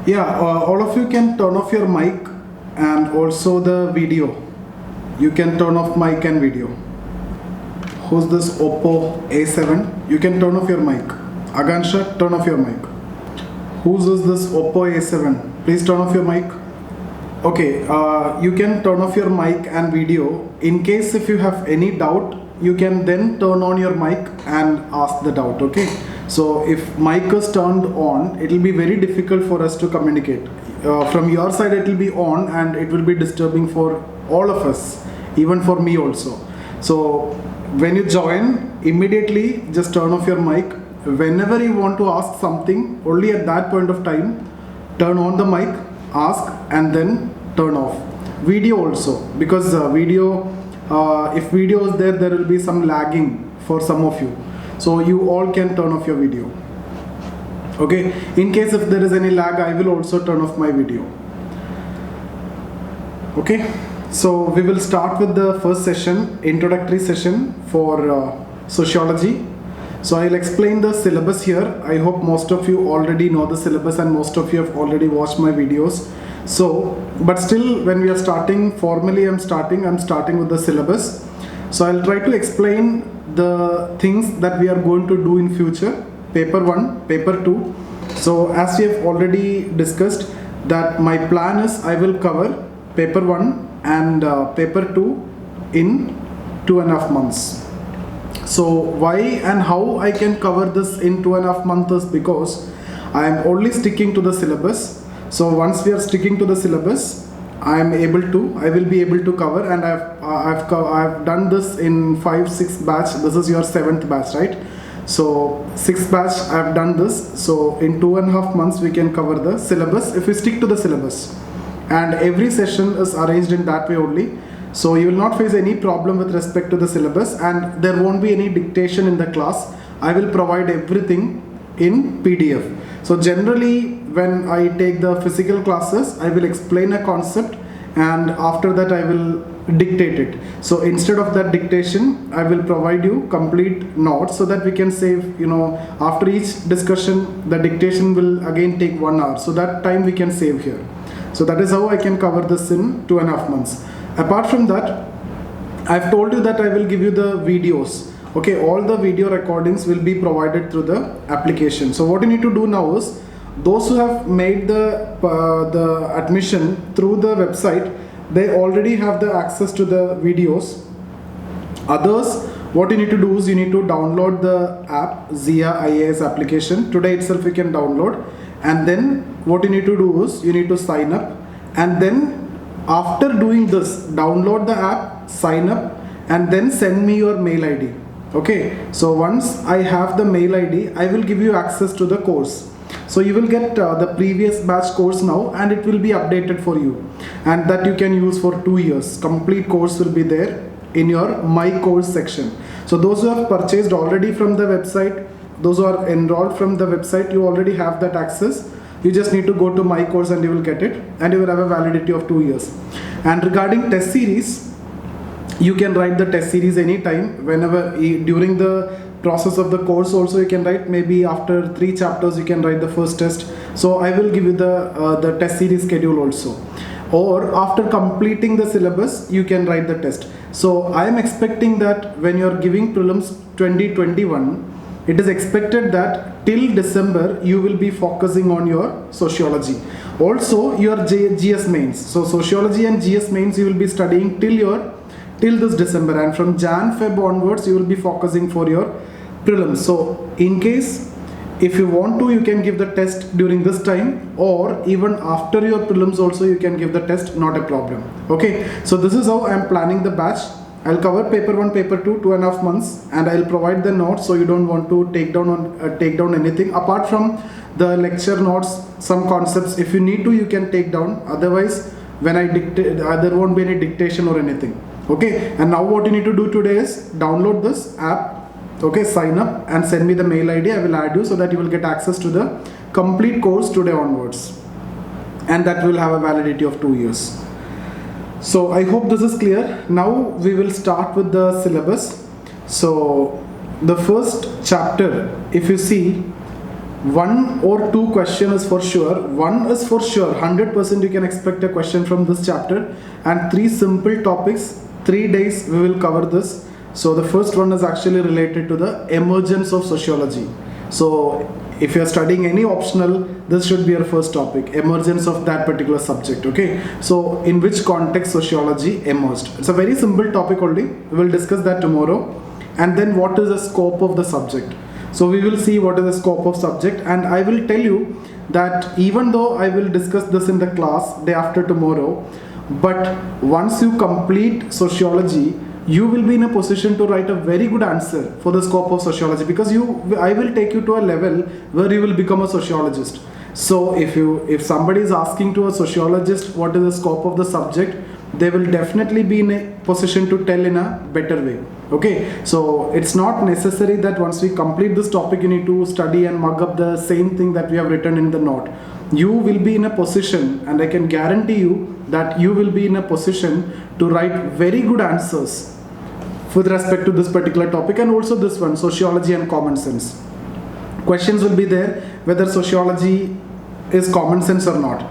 Yeah, all of you can turn off your mic and also the video. You can turn off mic and video. Who's this Oppo A7? You can turn off your mic. Agansha, turn off your mic. Who's this Oppo A7? Please turn off your mic. Okay, you can turn off your mic and video. In case if you have any doubt, you can then turn on your mic and ask the doubt, okay? So if mic is turned on, it will be very difficult for us to communicate. From your side it will be on and it will be disturbing for all of us, even for me also. So when you join, immediately just turn off your mic. Whenever you want to ask something, only at that point of time, turn on the mic, ask and then turn off. Video also, because if video is there will be some lagging for some of you. So you all can turn off your video. Okay, in case if there is any lag, I will also turn off my video. Okay, so we will start with the first session, introductory session for sociology. So I'll explain the syllabus here. I hope most of you already know the syllabus and most of you have already watched my videos. So, but still when we are starting, formally I'm starting with the syllabus. So I'll try to explain the things that we are going to do in future, paper 1, paper 2. So as we have already discussed that my plan is I will cover paper 1 and paper 2 in 2.5 months. So why and how I can cover this in 2.5 months is because I am only sticking to the syllabus. So once we are sticking to the syllabus, I will be able to cover, and I've done this in 5-6 batch. This is your 7th batch, right? So 6th batch I've done this. So in 2.5 months we can cover the syllabus if we stick to the syllabus, and every session is arranged in that way only. So you will not face any problem with respect to the syllabus, and there won't be any dictation in the class. I will provide everything in PDF. So generally when I take the physical classes, I will explain a concept and after that I will dictate it. So instead of that dictation, I will provide you complete notes so that we can save, after each discussion, the dictation will again take 1 hour. So that time we can save here. So that is how I can cover this in 2.5 months. Apart from that, I've told you that I will give you the videos. Okay, all the video recordings will be provided through the application. So what you need to do now is, those who have made the admission through the website, they already have the access to the videos. Others, what you need to do is you need to download the app, Zia IAS application. Today itself you can download, and then what you need to do is you need to sign up, and then after doing this, download the app, sign up, and then send me your mail ID. Okay, so once I have the mail ID, I will give you access to the course. So you will get the previous batch course now, and it will be updated for you, and that you can use for 2 years. Complete course will be there in your my course section. So those who have purchased already from the website, those who are enrolled from the website, you already have that access. You just need to go to my course and you will get it, and you will have a validity of 2 years. And regarding test series, you can write the test series anytime, whenever during the process of the course also you can write. Maybe after 3 chapters you can write the first test. So I will give you the test series schedule also. Or after completing the syllabus, you can write the test. So I am expecting that when you are giving prelims 2021, it is expected that till December you will be focusing on your sociology. Also your GS mains. So sociology and GS mains you will be studying till this December, and from Jan-Feb onwards you will be focusing for your prelims. So in case if you want to, you can give the test during this time, or even after your prelims also you can give the test, not a problem. Okay, so this is how I am planning the batch. I'll cover paper 1, paper 2, 2.5 months, and I'll provide the notes, so you don't want to take down anything apart from the lecture notes. Some concepts, if you need to, you can take down. Otherwise, when I dictate, there won't be any dictation or anything. Okay, and now what you need to do today is download this app. Okay, sign up and send me the mail ID. I will add you so that you will get access to the complete course today onwards, and that will have a validity of 2 years. So I hope this is clear. Now we will start with the syllabus. So the first chapter, if you see, one or two question is for sure. One is for sure, 100% you can expect a question from this chapter, and three simple topics, 3 days we will cover this. So the first one is actually related to the emergence of sociology. So if you are studying any optional, this should be your first topic, emergence of that particular subject. Okay, so in which context sociology emerged. It's a very simple topic only. We will discuss that tomorrow. And then what is the scope of the subject. So we will see what is the scope of subject, and I will tell you that even though I will discuss this in the class day after tomorrow, but once you complete sociology, you will be in a position to write a very good answer for the scope of sociology, because I will take you to a level where you will become a sociologist. So if somebody is asking to a sociologist what is the scope of the subject, they will definitely be in a position to tell in a better way. Okay, so it's not necessary that once we complete this topic you need to study and mug up the same thing that we have written in the note. You will be in a position, and I can guarantee you that you will be in a position to write very good answers with respect to this particular topic, and also this one, sociology and common sense. Questions will be there whether sociology is common sense or not.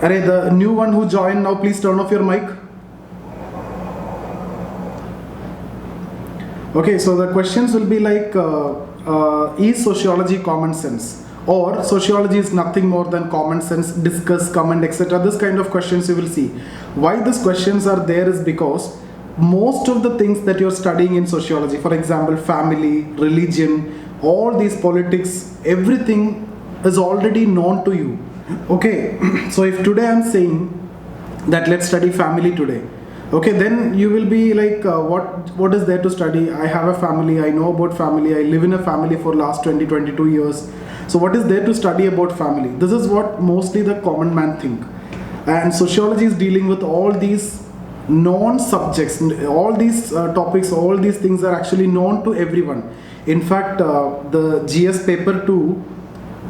The new one who joined now, please turn off your mic. Okay, so the questions will be like, is sociology common sense? Or sociology is nothing more than common sense, discuss, comment, etc. This kind of questions you will see. Why these questions are there is because most of the things that you're studying in sociology, for example, family, religion, all these politics, everything is already known to you. Okay, so if today I'm saying that let's study family today, okay, then you will be like, what is there to study? I have a family, I know about family, I live in a family for last 20-22 years. So what is there to study about family? This is what mostly the common man think. And sociology is dealing with all these known subjects, all these topics, all these things are actually known to everyone. In fact, the GS paper 2,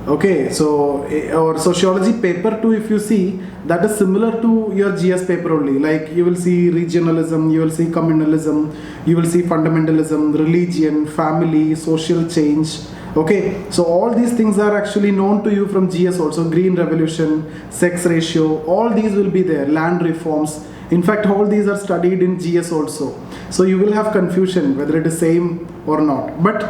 okay, so or sociology paper 2, if you see, that is similar to your GS paper only. Like you will see regionalism, you will see communalism, you will see fundamentalism, religion, family, social change. Okay, so all these things are actually known to you from GS also. Green revolution, sex ratio, all these will be there. Land reforms. In fact, all these are studied in GS also. So you will have confusion whether it is same or not. But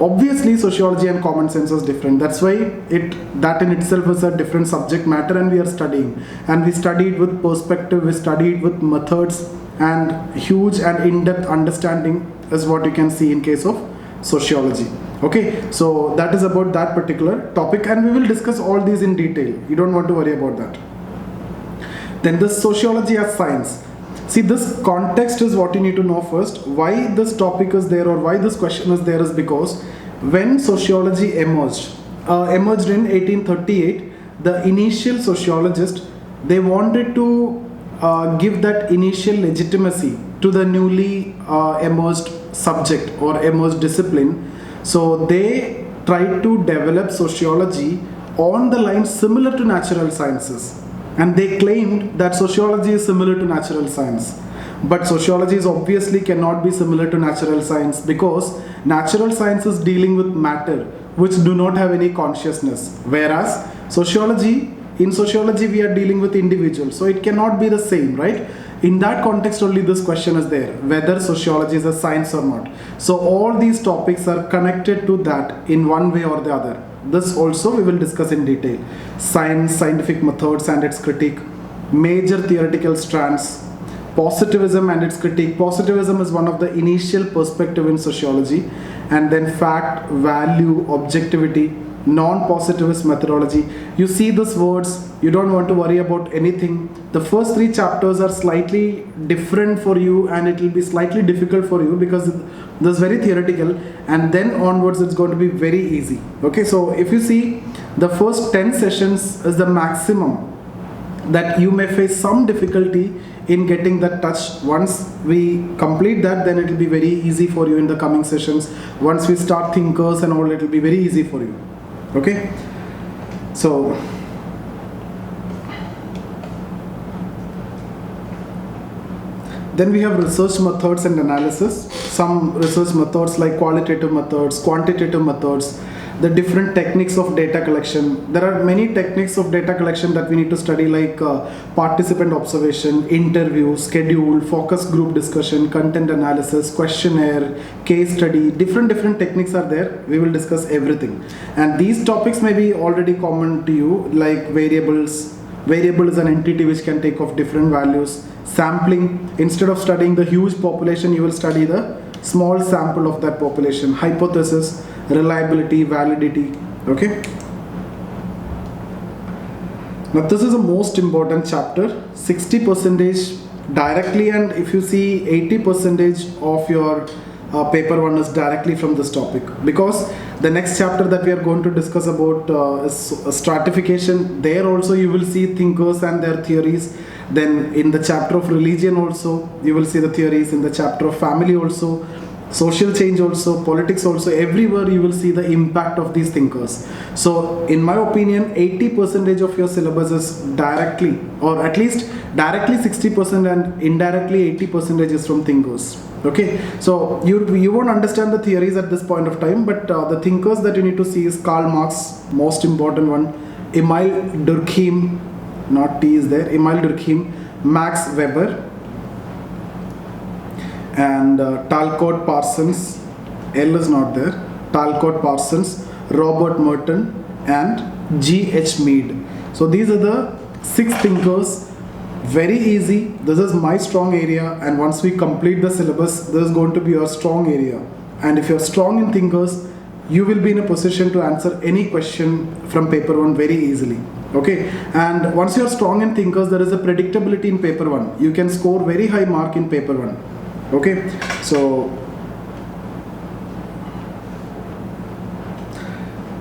obviously sociology and common sense is different. That's why that in itself is a different subject matter, and we are studying. And we studied with perspective, we studied with methods, and huge and in-depth understanding is what you can see in case of sociology. Okay, so that is about that particular topic, and we will discuss all these in detail. You don't want to worry about that. Then the sociology as science. See, this context is what you need to know first. Why this topic is there, or why this question is there, is because when sociology emerged in 1838, the initial sociologist, they wanted to give that initial legitimacy to the newly emerged subject or emerged discipline. So they tried to develop sociology on the lines similar to natural sciences. And they claimed that sociology is similar to natural science. But sociology is obviously cannot be similar to natural science, because natural science is dealing with matter which do not have any consciousness. Whereas in sociology we are dealing with individuals. So it cannot be the same, right? In that context only this question is there, whether sociology is a science or not. So all these topics are connected to that in one way or the other. This also we will discuss in detail. Science, scientific methods and its critique, major theoretical strands, positivism and its critique. Positivism is one of the initial perspective in sociology, and then fact, value, objectivity, non-positivist methodology. You see these words, you don't want to worry about anything. The first 3 chapters are slightly different for you, and it will be slightly difficult for you because this is very theoretical, and then onwards it's going to be very easy. Okay, so if you see, the first 10 sessions is the maximum that you may face some difficulty in getting that touch. Once we complete that, then it will be very easy for you in the coming sessions. Once we start thinkers and all, it will be very easy for you. Okay, so Then we have research methods and analysis. Some research methods like qualitative methods, quantitative methods, the different techniques of data collection. There are many techniques of data collection that we need to study, like participant observation, interview, schedule, focus group discussion, content analysis, questionnaire, case study. Different techniques are there. We will discuss everything. And these topics may be already common to you, like variables. Variable is an entity which can take of different values. Sampling, instead of studying the huge population, you will study the small sample of that population. Hypothesis, reliability, validity. Okay. Now this is the most important chapter. 60% directly, and if you see 80% of your paper 1 is directly from this topic, because the next chapter that we are going to discuss about is stratification. There also you will see thinkers and their theories. Then in the chapter of religion also you will see the theories. In the chapter of family also, social change also, politics also, everywhere you will see the impact of these thinkers. So in my opinion, 80% of your syllabus is directly, or at least directly 60% and indirectly 80% is from thinkers. Okay, so you won't understand the theories at this point of time, but the thinkers that you need to see is Karl Marx, most important one, Emile Durkheim, not T is there, Emile Durkheim, Max Weber, and Talcott Parsons. L is not there. Talcott Parsons, Robert Merton, and G.H. Mead. So these are the 6 thinkers. Very easy. This is my strong area, and once we complete the syllabus, this is going to be your strong area. And if you're strong in thinkers, you will be in a position to answer any question from paper 1 very easily. Okay, and once you're strong in thinkers, there is a predictability in paper 1. You can score very high mark in paper 1. Okay, so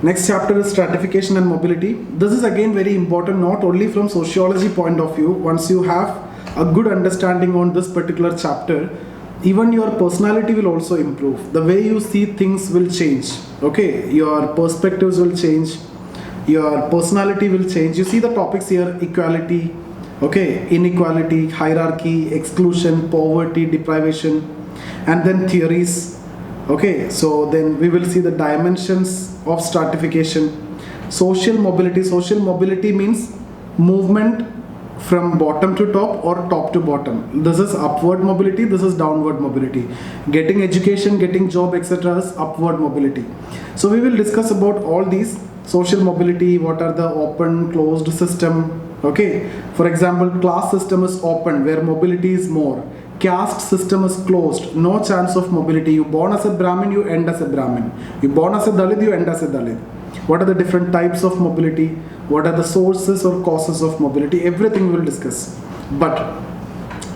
next chapter is stratification and mobility. This is again very important, not only from sociology point of view. Once you have a good understanding on this particular chapter, even your personality will also improve. The way you see things will change. Okay, your perspectives will change, your personality will change. You see the topics here: equality, okay, inequality, hierarchy, exclusion, poverty, deprivation, and then theories. Okay, so then we will see the dimensions of stratification. Social mobility. Social mobility means movement from bottom to top or top to bottom. This is upward mobility, this is downward mobility. Getting education, getting job, etc. is upward mobility. So we will discuss about all these. Social mobility, what are the open, closed system. Okay, for example, class system is open where mobility is more. Caste system is closed, no chance of mobility. You born as a Brahmin, you end as a Brahmin. You born as a Dalit, you end as a Dalit. What are the different types of mobility? What are the sources or causes of mobility? Everything we will discuss. But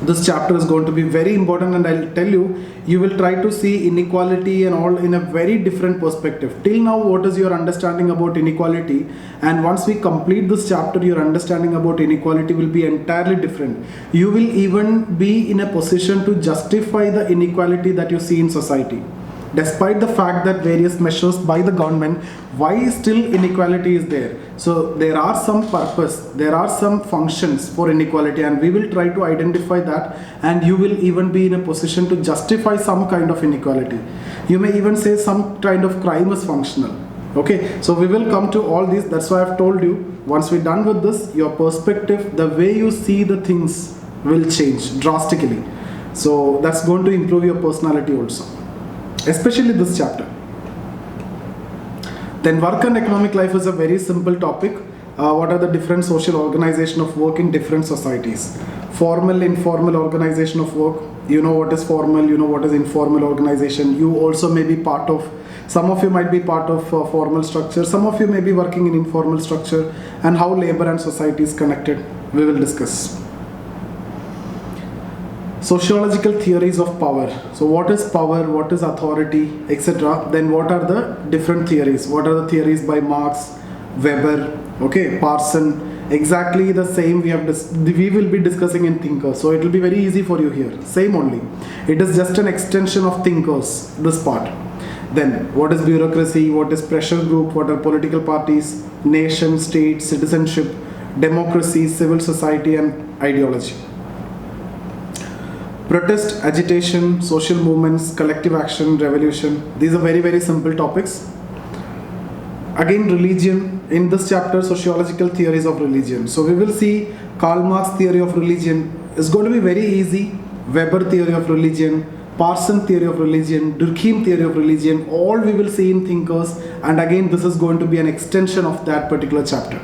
this chapter is going to be very important, and I'll tell you, you will try to see inequality and all in a very different perspective. Till now, what is your understanding about inequality? And once we complete this chapter, your understanding about inequality will be entirely different. You will even be in a position to justify the inequality that you see in society. Despite the fact that various measures by the government, why still inequality is there? So there are some purpose, there are some functions for inequality, and we will try to identify that, and you will even be in a position to justify some kind of inequality. You may even say some kind of crime is functional. Okay, so we will come to all these. That's why I've told you, once we're done with this, your perspective, the way you see the things will change drastically. So that's going to improve your personality also, especially this chapter. Then work and economic life is a very simple topic. What are the different social organization of work in different societies? Formal, informal organization of work. You know what is formal, you know what is informal organization. You also may be part of, some of you might be part of formal structure, some of you may be working in informal structure, and how labor and society is connected, we will discuss. Sociological theories of power. So what is power, what is authority, etc. Then what are the different theories? What are the theories by Marx, Weber, okay, Parson? Exactly the same we will be discussing in thinkers. So it will be very easy for you here. Same only. It is just an extension of thinkers, this part. Then what is bureaucracy, what is pressure group, what are political parties, nation, state, citizenship, democracy, civil society, and ideology. Protest, agitation, social movements, collective action, revolution. These are very, very simple topics. Again, religion. In this chapter, sociological theories of religion. So we will see Karl Marx theory of religion is going to be very easy. Weber theory of religion, Parson theory of religion, Durkheim theory of religion, all we will see in thinkers, and again this is going to be an extension of that particular chapter.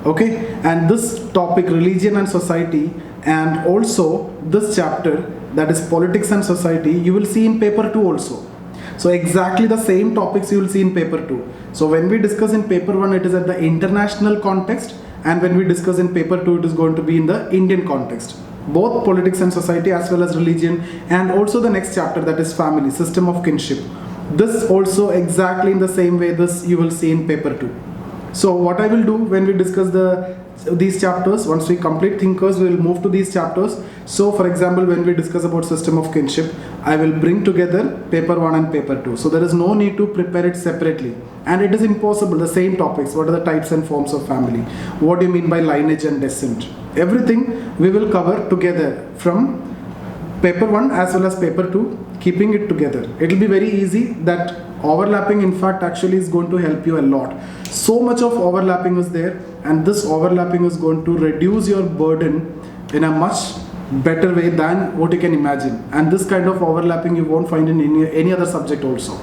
Okay, and this topic, religion and society, and also this chapter, that is politics and society, you will see in paper 2 also. So exactly the same topics you will see in paper 2. So when we discuss in paper 1, it is at the international context, and when we discuss in paper 2, it is going to be in the Indian context. Both politics and society as well as religion, and also the next chapter, that is family, system of kinship. This also exactly in the same way this you will see in paper 2. So what I will do when we discuss these chapters, once we complete thinkers, we will move to these chapters. So for example, when we discuss about system of kinship, I will bring together paper 1 and paper 2. So there is no need to prepare it separately. And it is impossible, the same topics. What are the types and forms of family? What do you mean by lineage and descent? Everything we will cover together from paper 1 as well as paper 2, keeping it together. It will be very easy. That overlapping in fact actually is going to help you a lot. So much of overlapping is there, and this overlapping is going to reduce your burden in a much better way than what you can imagine. And this kind of overlapping you won't find in any other subject also.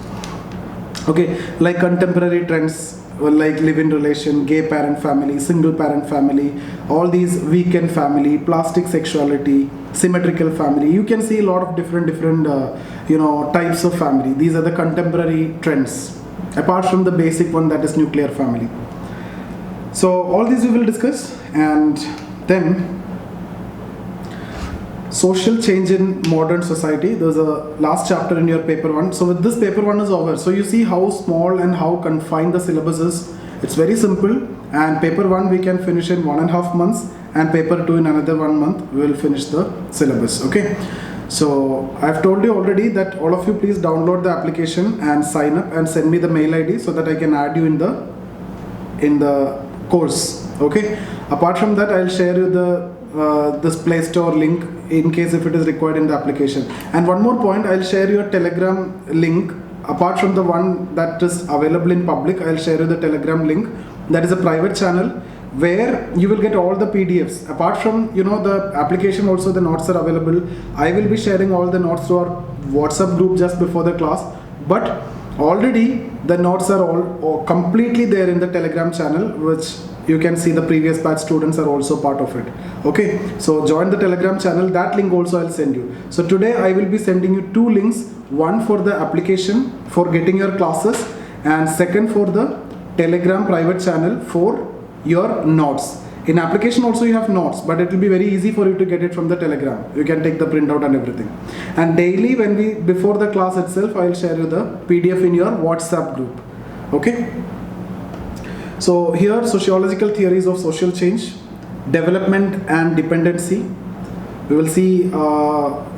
Okay, like contemporary trends like live-in relation, gay parent family, single parent family, all these weekend family, plastic sexuality, symmetrical family. You can see a lot of different types of family. These are the contemporary trends, apart from the basic one, that is nuclear family. So all these we will discuss, and then social change in modern society. There's a last chapter in your paper 1. So with this, paper 1 is over. So you see how small and how confined the syllabus is. It's very simple, and paper 1 we can finish in 1.5 months, and paper 2 in another 1 month we will finish the syllabus. Okay, so I've told you already that all of you please download the application and sign up and send me the mail ID so that I can add you in the course. Okay, apart from that, I'll share you this Play Store link in case if it is required in the application. And one more point, I'll share your Telegram link. Apart from the one that is available in public, I'll share you the Telegram link. That is a private channel where you will get all the PDFs. Apart from the application, also the notes are available. I will be sharing all the notes to our WhatsApp group just before the class, but already the notes are all completely there in the Telegram channel, which you can see the previous batch students are also part of it. Okay, so join the Telegram channel. That link also I'll send you. So today I will be sending you 2 links, one for the application for getting your classes, and second for the Telegram private channel for your notes. In application also you have notes, but it will be very easy for you to get it from the Telegram. You can take the printout and everything. And daily before the class itself, I will share you the PDF in your WhatsApp group. Okay. So here, sociological theories of social change, development and dependency. We will see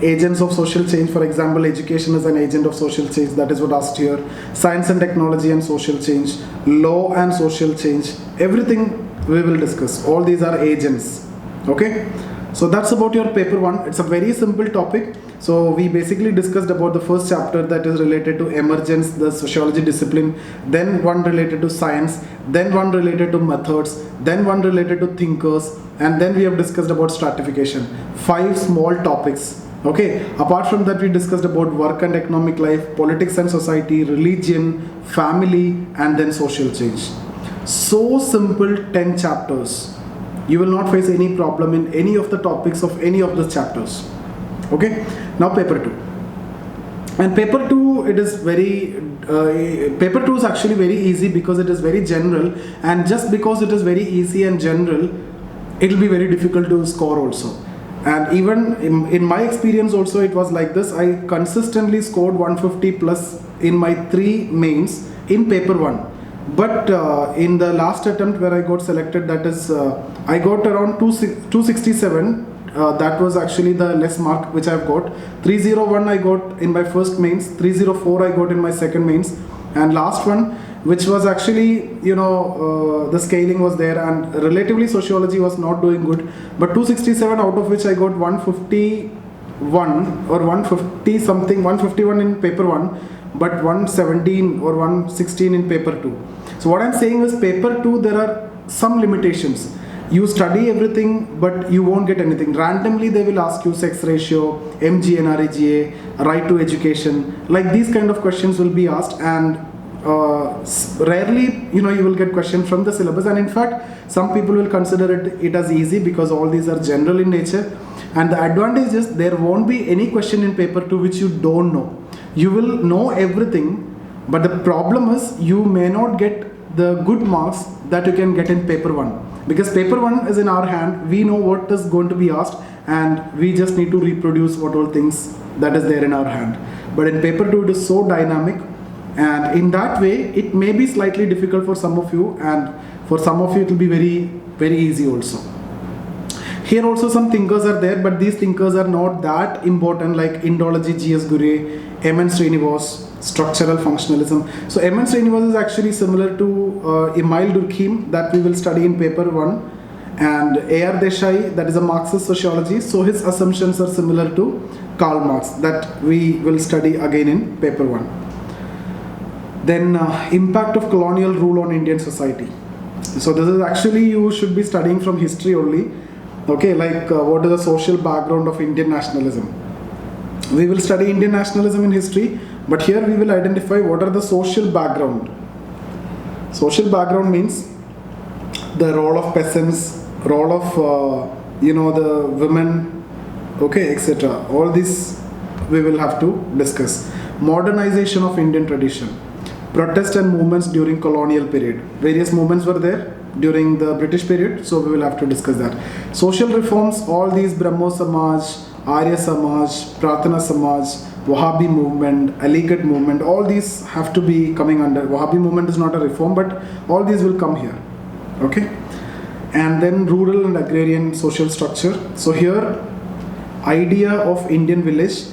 agents of social change. For example, education is an agent of social change. That is what asked here. Science and technology and social change, law and social change. Everything we will discuss. All these are agents. Okay. So that's about your paper 1. It's a very simple topic. So we basically discussed about the first chapter, that is related to emergence, the sociology discipline, then one related to science, then one related to methods, then one related to thinkers, and then we have discussed about stratification. 5 small topics. Okay, apart from that, we discussed about work and economic life, politics and society, religion, family, and then social change. So simple, 10 chapters. You will not face any problem in any of the topics of any of the chapters. Okay, now paper 2. And paper 2, it is paper 2 is actually very easy because it is very general, and just because it is very easy and general, it will be very difficult to score also. And even in my experience also, it was like this. I consistently scored 150 plus in my 3 mains in paper 1. But in the last attempt where I got selected, that is, I got around 267. That was actually the less mark which I've got. 301 I got in my first mains, 304 I got in my second mains, and last one, which was actually, the scaling was there, and relatively sociology was not doing good, but 267 out of which I got 150 1 or 150 something, 151 in paper 1, but 117 or 116 in paper 2. So what I'm saying is paper 2 there are some limitations. You study everything but you won't get anything. Randomly they will ask you sex ratio, MGNREGA, right to education, like these kind of questions will be asked, and rarely you will get questions from the syllabus, and in fact some people will consider it as easy because all these are general in nature. And the advantage is there won't be any question in paper 2 which you don't know. You will know everything, but the problem is you may not get the good marks that you can get in paper 1, because paper 1 is in our hand. We know what is going to be asked and we just need to reproduce what all things that is there in our hand. But in paper 2 it is so dynamic, and in that way it may be slightly difficult for some of you, and for some of you it will be very easy also. Here also some thinkers are there, but these thinkers are not that important, like Indology, G.S. Gure, M.N. Srinivas, structural functionalism. So M.N. Srinivas is actually similar to Emile Durkheim that we will study in paper 1, and A.R. Desai, that is a Marxist sociology. So his assumptions are similar to Karl Marx that we will study again in paper 1. Then impact of colonial rule on Indian society. So this is actually you should be studying from history only. Okay, like what is the social background of Indian nationalism? We will study Indian nationalism in history, but here we will identify what are the social background. Social background means the role of peasants, role of the women, okay, etc. All this we will have to discuss. Modernization of Indian tradition, protest and movements during colonial period. Various movements were there during the British period, so we will have to discuss that. Social reforms, all these Brahmo Samaj, Arya Samaj, Pratana Samaj, Wahhabi movement, Aligarh movement, all these have to be coming under. Wahhabi movement is not a reform, but all these will come here. Okay, and then rural and agrarian social structure. So here, idea of Indian village,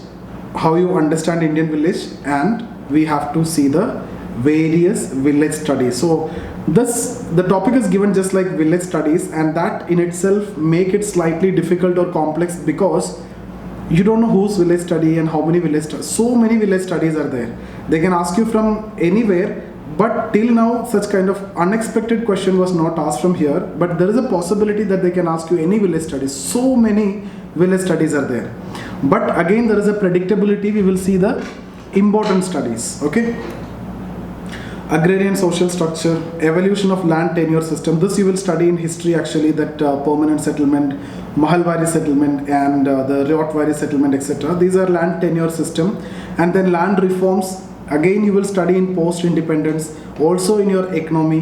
how you understand Indian village, and we have to see the various village studies. So the topic is given just like village studies, and that in itself make it slightly difficult or complex because you don't know whose village study and how many village studies. So many village studies are there. They can ask you from anywhere, but till now such kind of unexpected question was not asked from here, but there is a possibility that they can ask you any village studies. So many village studies are there, but again there is a predictability. We will see the important studies. Okay, agrarian social structure, evolution of land tenure system. This you will study in history actually, that permanent settlement, Mahalwari settlement, and the Ryotwari settlement, etc. These are land tenure system. And then land reforms, again you will study in post-independence, also in your economy.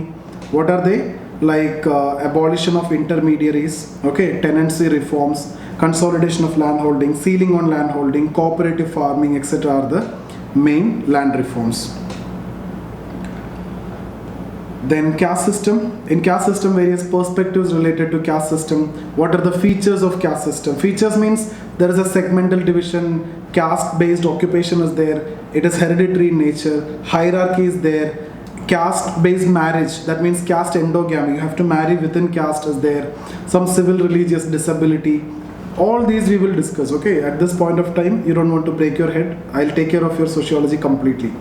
What are they? Like abolition of intermediaries, okay, tenancy reforms, consolidation of land holding, ceiling on land holding, cooperative farming, etc. are the main land reforms. Then caste system. In caste system, various perspectives related to caste system. What are the features of caste system? Features means there is a segmental division, caste based occupation is there, it is hereditary in nature, hierarchy is there, caste based marriage, that means caste endogamy, you have to marry within caste is there, some civil religious disability. All these we will discuss. Okay, at this point of time you don't want to break your head. I'll take care of your sociology completely.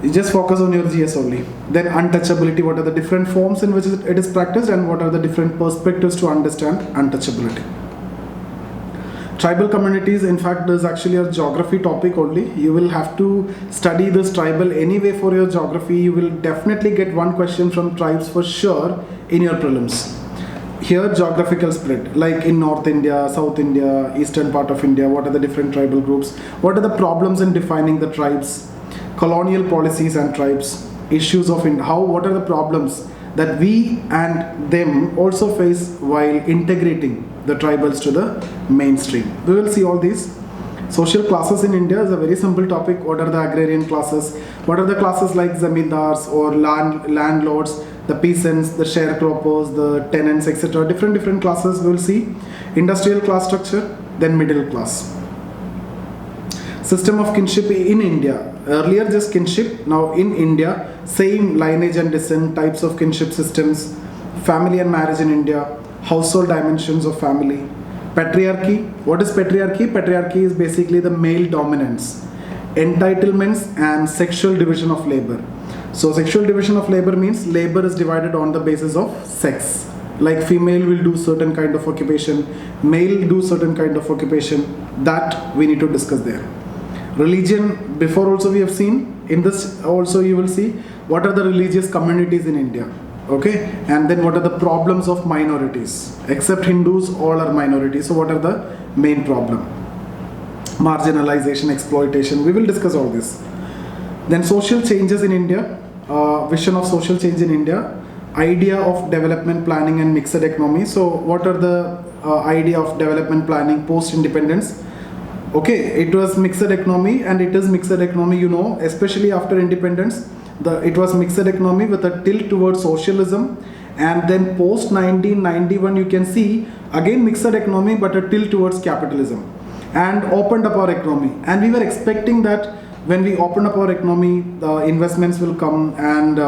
You just focus on your GS only. Then untouchability, what are the different forms in which it is practiced and what are the different perspectives to understand untouchability. Tribal communities, in fact, is actually a geography topic only. You will have to study this tribal anyway for your geography. You will definitely get one question from tribes for sure in your prelims. Here geographical spread, like in North India, South India, Eastern part of India, what are the different tribal groups, what are the problems in defining the tribes, colonial policies and tribes, issues of what are the problems that we and them also face while integrating the tribals to the mainstream. We will see all these. Social classes in India is a very simple topic. What are the agrarian classes? What are the classes like zamindars or landlords, the peasants, the sharecroppers, the tenants, etc. Different classes we will see. Industrial class structure, then middle class. System of kinship in India. Earlier just kinship, now in India, same lineage and descent, types of kinship systems, family and marriage in India, household dimensions of family, Patriarchy. What is patriarchy? Patriarchy is basically the male dominance, entitlements, and sexual division of labor. So sexual division of labor means labor is divided on the basis of sex. Like female will do certain kind of occupation, male do certain kind of occupation. That we need to discuss there. Religion, before also we have seen. In this also you will see what are the religious communities in India. Okay, and then what are the problems of minorities? Except Hindus, all are minorities. So what are the main problem? Marginalization, exploitation. We will discuss all this. Then social changes in India, vision of social change in India, idea of development planning and mixed economy. So what are the idea of development planning post independence? Okay, it was mixed economy, and it is mixed economy, you know, especially after independence. It was mixed economy with a tilt towards socialism, and then post 1991 you can see again mixed economy but a tilt towards capitalism, and opened up our economy. And we were expecting that when we open up our economy, the investments will come and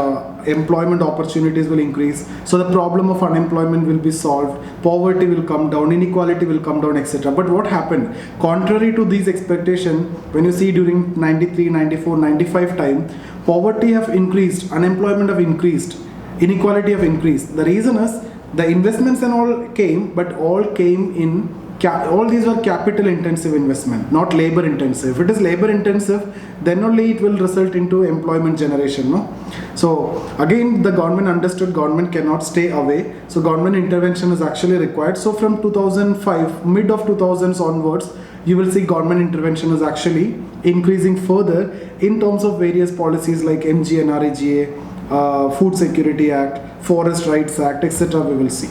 employment opportunities will increase. So the problem of unemployment will be solved, poverty will come down, inequality will come down, etc. But what happened? Contrary to these expectations, when you see during 93, 94, 95 time, poverty have increased, unemployment have increased, inequality have increased. The reason is the investments and all came, but all came in all these were capital intensive investment, not labor intensive. If it is labor intensive, then only it will result into employment generation, no? So again the government understood government cannot stay away, so government intervention is actually required. So from 2005, mid of 2000s onwards, you will see government intervention is actually increasing further in terms of various policies like MGNREGA, Food Security Act, Forest Rights Act, etc. we will see.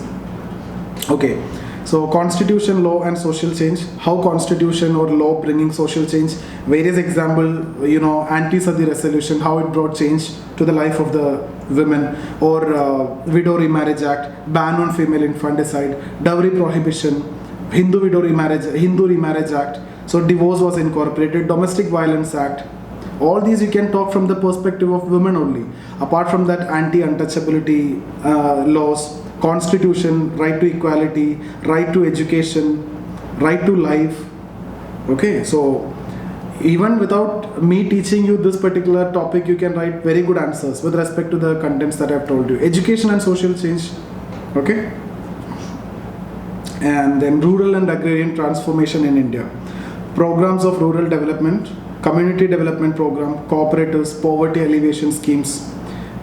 Okay. So constitution, law and social change. How constitution or law bringing social change? Various example, you know, anti-Sati resolution, how it brought change to the life of the women, or Widow Remarriage Act, ban on female infanticide, dowry prohibition, Hindu Remarriage Act. So divorce was incorporated, Domestic Violence Act. All these you can talk from the perspective of women only. Apart from that, anti-untouchability laws, constitution, right to equality, right to education, right to life. Okay, so even without me teaching you this particular topic, you can write very good answers with respect to the contents that I have told you. Education and social change. Okay, and then rural and agrarian transformation in India, programs of rural development, community development program, cooperatives, poverty alleviation schemes,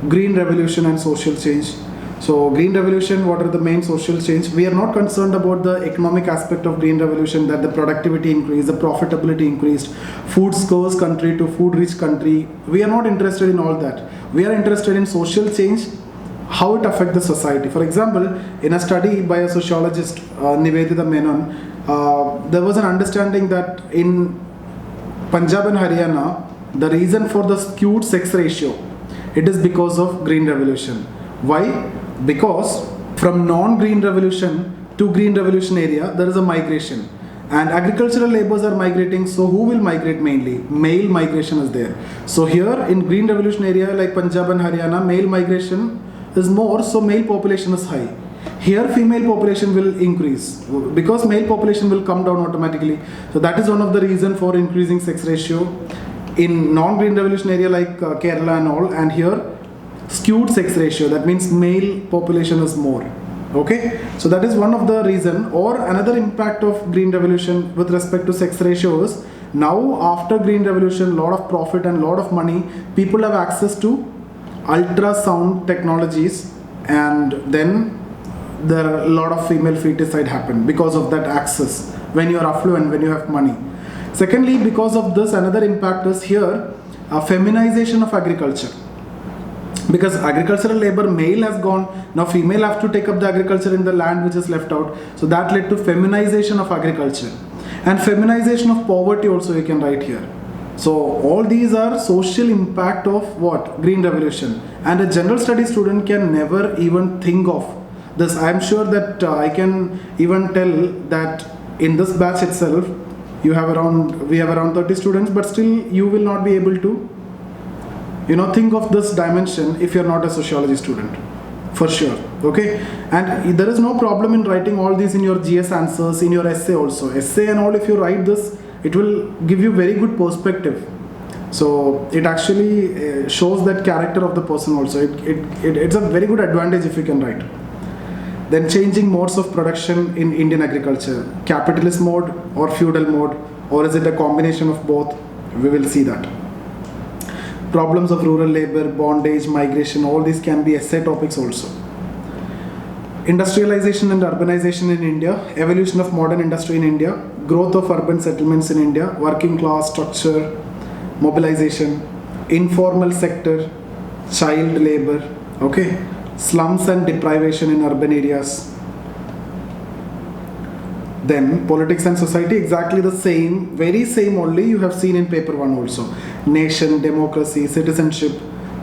green revolution and social change. So green revolution, what are the main social change? We are not concerned about the economic aspect of green revolution, that the productivity increased, the profitability increased, food scarce country to food rich country. We are not interested in all that. We are interested in social change, how it affects the society. For example, in a study by a sociologist, Nivedita Menon, there was an understanding that in Punjab and Haryana, the reason for the skewed sex ratio, it is because of green revolution. Why? Because from non-green revolution to green revolution area, there is a migration, and agricultural laborers are migrating. So who will migrate mainly? Male migration is there. So here in green revolution area like Punjab and Haryana, male migration is more, so male population is high. Here female population will increase because male population will come down automatically. So that is one of the reason for increasing sex ratio in non-green revolution area like Kerala and all, and here skewed sex ratio, that means male population is more. Okay, so that is one of the reason. Or another impact of green revolution with respect to sex ratio is, now after green revolution, lot of profit and lot of money, people have access to ultrasound technologies, and then there are a lot of female feticide happen because of that access when you are affluent, when you have money. Secondly, because of this, another impact is here a feminization of agriculture. Because agricultural labor, male has gone, now female have to take up the agriculture in the land which is left out. So that led to feminization of agriculture, and feminization of poverty also you can write here. So all these are social impact of what? Green revolution. And a general studies student can never even think of this. I am sure that I can even tell that in this batch itself, we have around 30 students, but still you will not be able to think of this dimension if you're not a sociology student. for sure. Okay, and there is no problem in writing all these in your GS answers, in your essay also. Essay and all, if you write this, it will give you very good perspective. So it actually shows that character of the person also. It's a very good advantage if you can write. Then changing modes of production in Indian agriculture, capitalist mode or feudal mode, or is it a combination of both? We will see that. Problems of rural labor, bondage, migration, all these can be essay topics also. Industrialization and urbanization in India, evolution of modern industry in India, growth of urban settlements in India, working class structure, mobilization, informal sector, child labor, okay, slums and deprivation in urban areas. Then politics and society, exactly the same, very same only you have seen in paper 1 also. Nation, democracy, citizenship,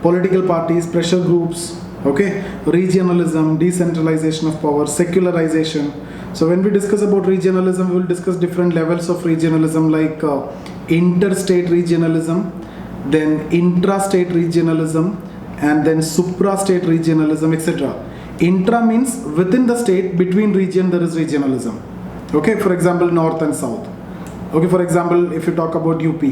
political parties, pressure groups, okay, regionalism, decentralization of power, secularization. So when we discuss about regionalism, we will discuss different levels of regionalism, like interstate regionalism, then intrastate regionalism, and then suprastate regionalism, etc. Intra means within the state, between region there is regionalism. Okay, for example, north and south. Okay, for example, if you talk about UP,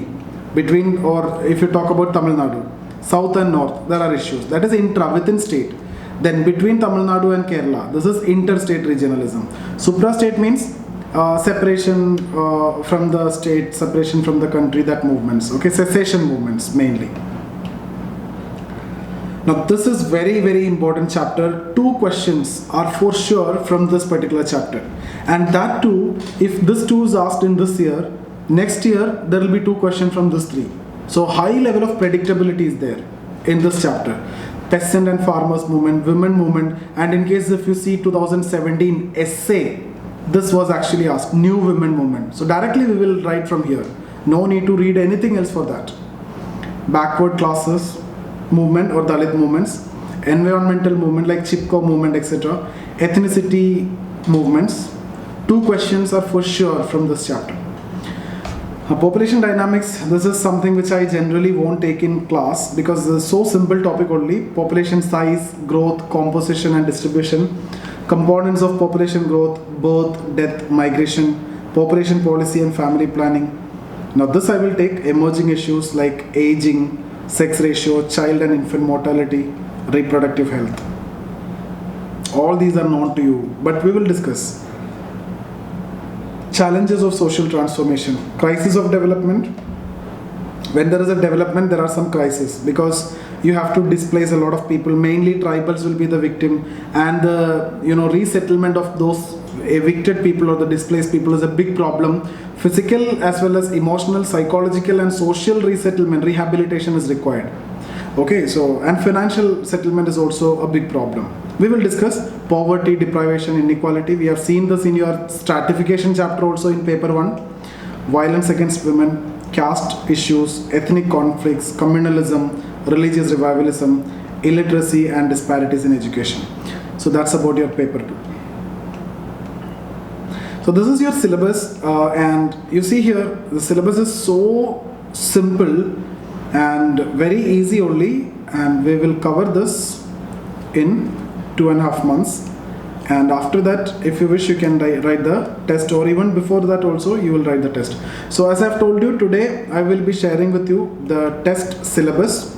between, or if you talk about Tamil Nadu, south and north, there are issues. That is intra, within state. Then between Tamil Nadu and Kerala, this is interstate regionalism. Suprastate means separation from the state, separation from the country, that movements. Okay, secession movements mainly. Now this is very, very important chapter. 2 questions are for sure from this particular chapter. And that too, if this 2 is asked in this year, next year there will be 2 questions from this 3. So high level of predictability is there in this chapter. Peasant and farmers movement, women movement, and in case if you see 2017 essay, this was actually asked, new women movement. So directly we will write from here. No need to read anything else for that. Backward classes movement or Dalit movements, environmental movement like Chipko movement, etc. Ethnicity movements. 2 questions are for sure from this chapter. Population dynamics, this is something which I generally won't take in class because it's so simple topic only. Population size, growth, composition and distribution, components of population growth, birth, death, migration, population policy and family planning. Now this I will take emerging issues like aging, sex ratio, child and infant mortality, reproductive health. All these are known to you, but we will discuss. Challenges of social transformation, crisis of development. When there is a development, there are some crises because you have to displace a lot of people. Mainly tribals will be the victim, and the resettlement of those evicted people or the displaced people is a big problem. Physical as well as emotional, psychological and social resettlement, rehabilitation is required. Okay, so and financial settlement is also a big problem. We will discuss poverty, deprivation, inequality. We have seen this in your stratification chapter also in paper 1. Violence against women, caste issues, ethnic conflicts, communalism, religious revivalism, illiteracy and disparities in education. So that's about your paper 2. So this is your syllabus and you see here the syllabus is so simple and very easy only, and we will cover this in 2.5 months, and after that if you wish you can write the test, or even before that also you will write the test. So as I have told you, today I will be sharing with you the test syllabus.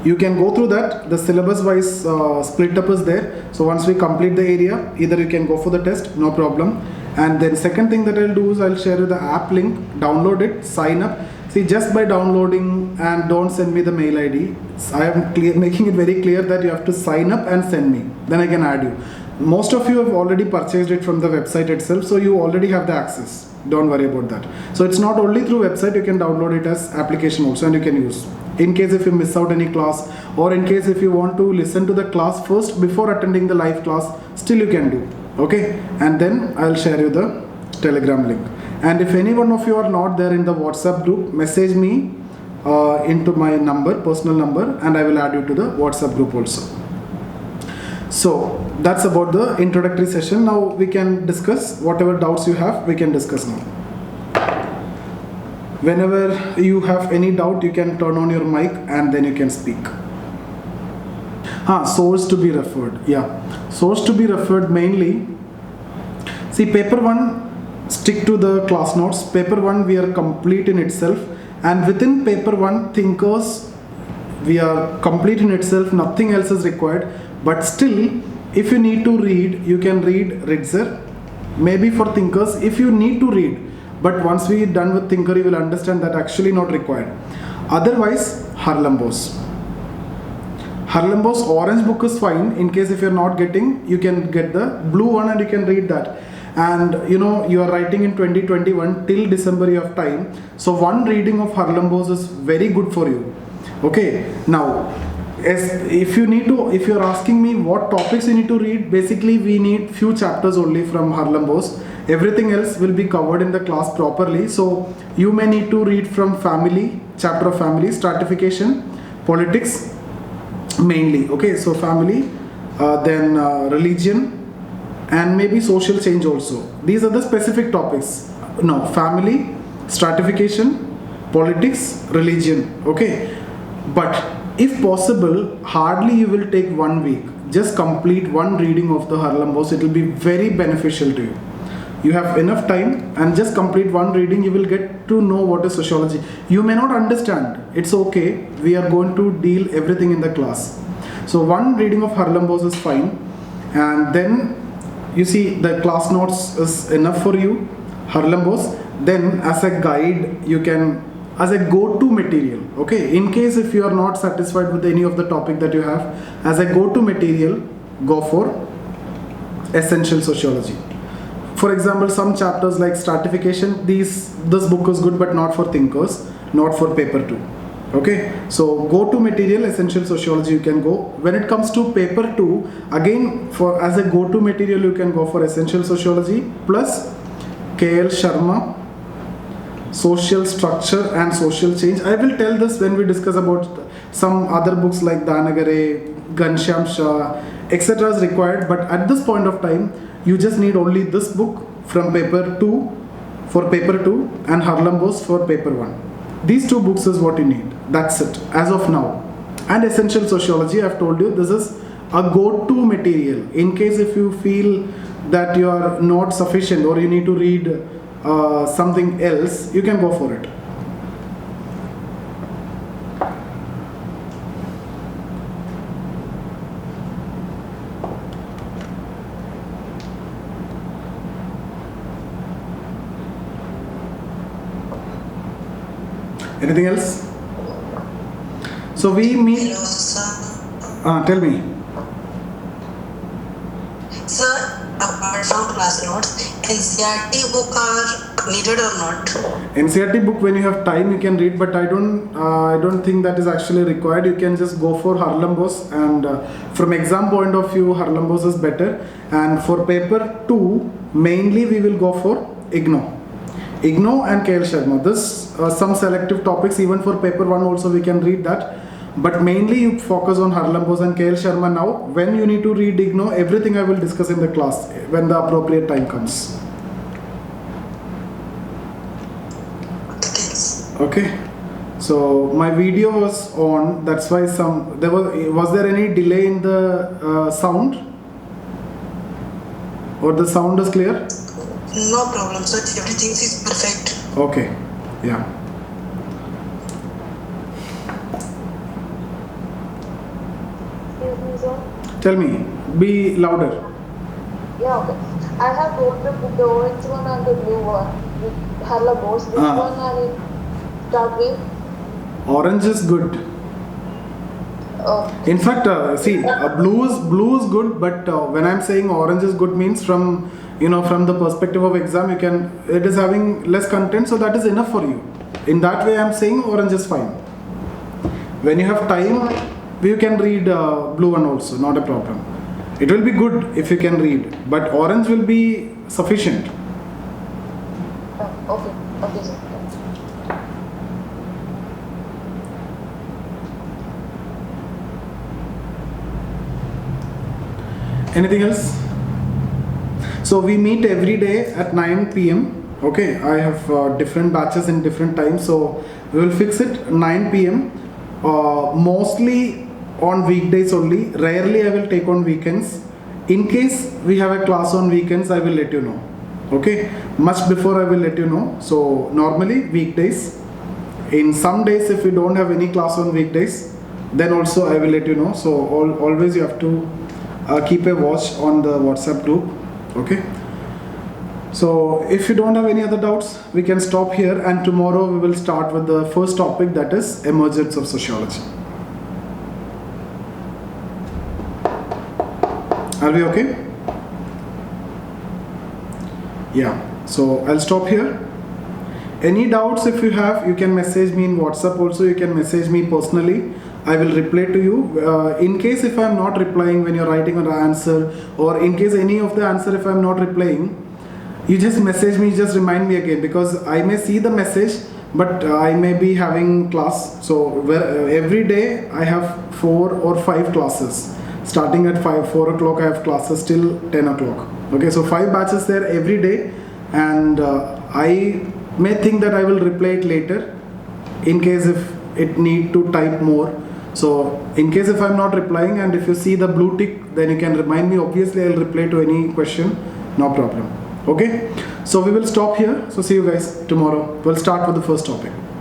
You can go through that. The syllabus wise split up is there. So once we complete the area, either you can go for the test, no problem. And then second thing that I'll do is I'll share you the app link, download it, sign up. See, just by downloading, and don't send me the mail ID. I am making it very clear that you have to sign up and send me. Then I can add you. Most of you have already purchased it from the website itself, so you already have the access. Don't worry about that. So it's not only through website, you can download it as application also and you can use. In case if you miss out any class, or in case if you want to listen to the class first before attending the live class, still you can do. Okay, and then I'll share you the Telegram link. And if any one of you are not there in the WhatsApp group, message me into my number, personal number, and I will add you to the WhatsApp group also. So that's about the introductory session. Now we can discuss whatever doubts you have, we can discuss now. Whenever you have any doubt, you can turn on your mic and then you can speak. Source to be referred. Yeah. Source to be referred mainly. See, paper 1, stick to the class notes. Paper 1, we are complete in itself, and within paper 1, thinkers, we are complete in itself, nothing else is required. But still, if you need to read, you can read Ritzer. Maybe for thinkers, if you need to read, but once we are done with thinker, you will understand that actually not required. Otherwise, Harlambos. Harlambos orange book is fine. In case if you're not getting, you can get the blue one and you can read that. And you know, you are writing in 2021, till December you have time. So one reading of Harlambos is very good for you. Okay, now if you're asking me what topics you need to read, basically we need few chapters only from Harlambos. Everything else will be covered in the class properly. So you may need to read from family, chapter of family, stratification, politics mainly. Okay, so family, then religion, and maybe social change also. These are the specific topics. No, family, stratification, politics, religion. Okay, but if possible, hardly you will take 1 week. Just complete one reading of the Harlambos. It will be very beneficial to you. You have enough time and just complete one reading. You will get to know what is sociology. You may not understand. It's okay. We are going to deal everything in the class. So one reading of Harlambos is fine. And then you see the class notes is enough for you. Harlambos. Then as a guide, you can, as a go-to material. Okay. In case if you are not satisfied with any of the topic that you have, as a go-to material, go for essential sociology. For example, some chapters like stratification, this book is good but not for thinkers, not for paper 2. Okay, so go to material essential sociology you can go. When it comes to paper 2, again for as a go to material you can go for essential sociology plus K.L. Sharma, social structure and social change. I will tell this when we discuss about some other books like Danagare, Ghanshyam Shah, etc. is required, but at this point of time you just need only this book from paper 2 for paper 2 and Harlambos for paper 1. These 2 books is what you need. That's it as of now. And essential sociology, I have told you, this is a go-to material. In case if you feel that you are not sufficient or you need to read something else, you can go for it. Anything else? So we meet. Hello, sir. Tell me. Sir, apart from class notes, NCERT book are needed or not? NCERT book, when you have time you can read, but I don't think that is actually required. You can just go for Harlambos, and from exam point of view Harlambos is better. And for paper 2 mainly we will go for IGNO and K.L. Sharma. This some selective topics, even for paper 1 also we can read that, but mainly you focus on Harlambos and K.L. Sharma now. When you need to read IGNO, everything I will discuss in the class when the appropriate time comes. Thanks. Okay, so my video was on, that's why was there any delay in the sound, or the sound is clear? No problem, sir. Everything is perfect. Okay, yeah. Excuse me, sir. Tell me, be louder. Yeah, okay. I have both the book, the orange one and the blue one, with Harlambos. Which one I will start with? Orange is good. Oh, In fact, blue is good, but when I'm saying orange is good means from the perspective of exam, it is having less content, so that is enough for you. In that way, I'm saying orange is fine. When you have time, you can read blue one also, not a problem. It will be good if you can read, but orange will be sufficient. okay, sir. Anything else? So we meet every day at 9 p.m. Okay, I have different batches in different times, so we will fix it 9 p.m. Mostly on weekdays only. Rarely I will take on weekends. In case we have a class on weekends, I will let you know. Okay, much before I will let you know. So normally weekdays. In some days, if we don't have any class on weekdays, then also I will let you know. So always you have to keep a watch on the WhatsApp group. Okay. So if you don't have any other doubts, we can stop here, and tomorrow we will start with the first topic, that is emergence of sociology. Are we okay? Yeah. So I'll stop here. Any doubts if you have, you can message me in WhatsApp also, you can message me personally. I will reply to you. In case if I am not replying when you're writing an answer, or in case any of the answer if I am not replying, you just message me, just remind me again, because I may see the message, but I may be having class. So every day I have 4 or 5 classes. Starting at 4 o'clock I have classes till 10 o'clock. Okay, so 5 batches there every day, and I may think that I will reply it later in case if it need to type more. So in case if I'm not replying, and if you see the blue tick, then you can remind me. Obviously I'll reply to any question, no problem. Okay, so we will stop here. So see you guys tomorrow. We'll start with the first topic.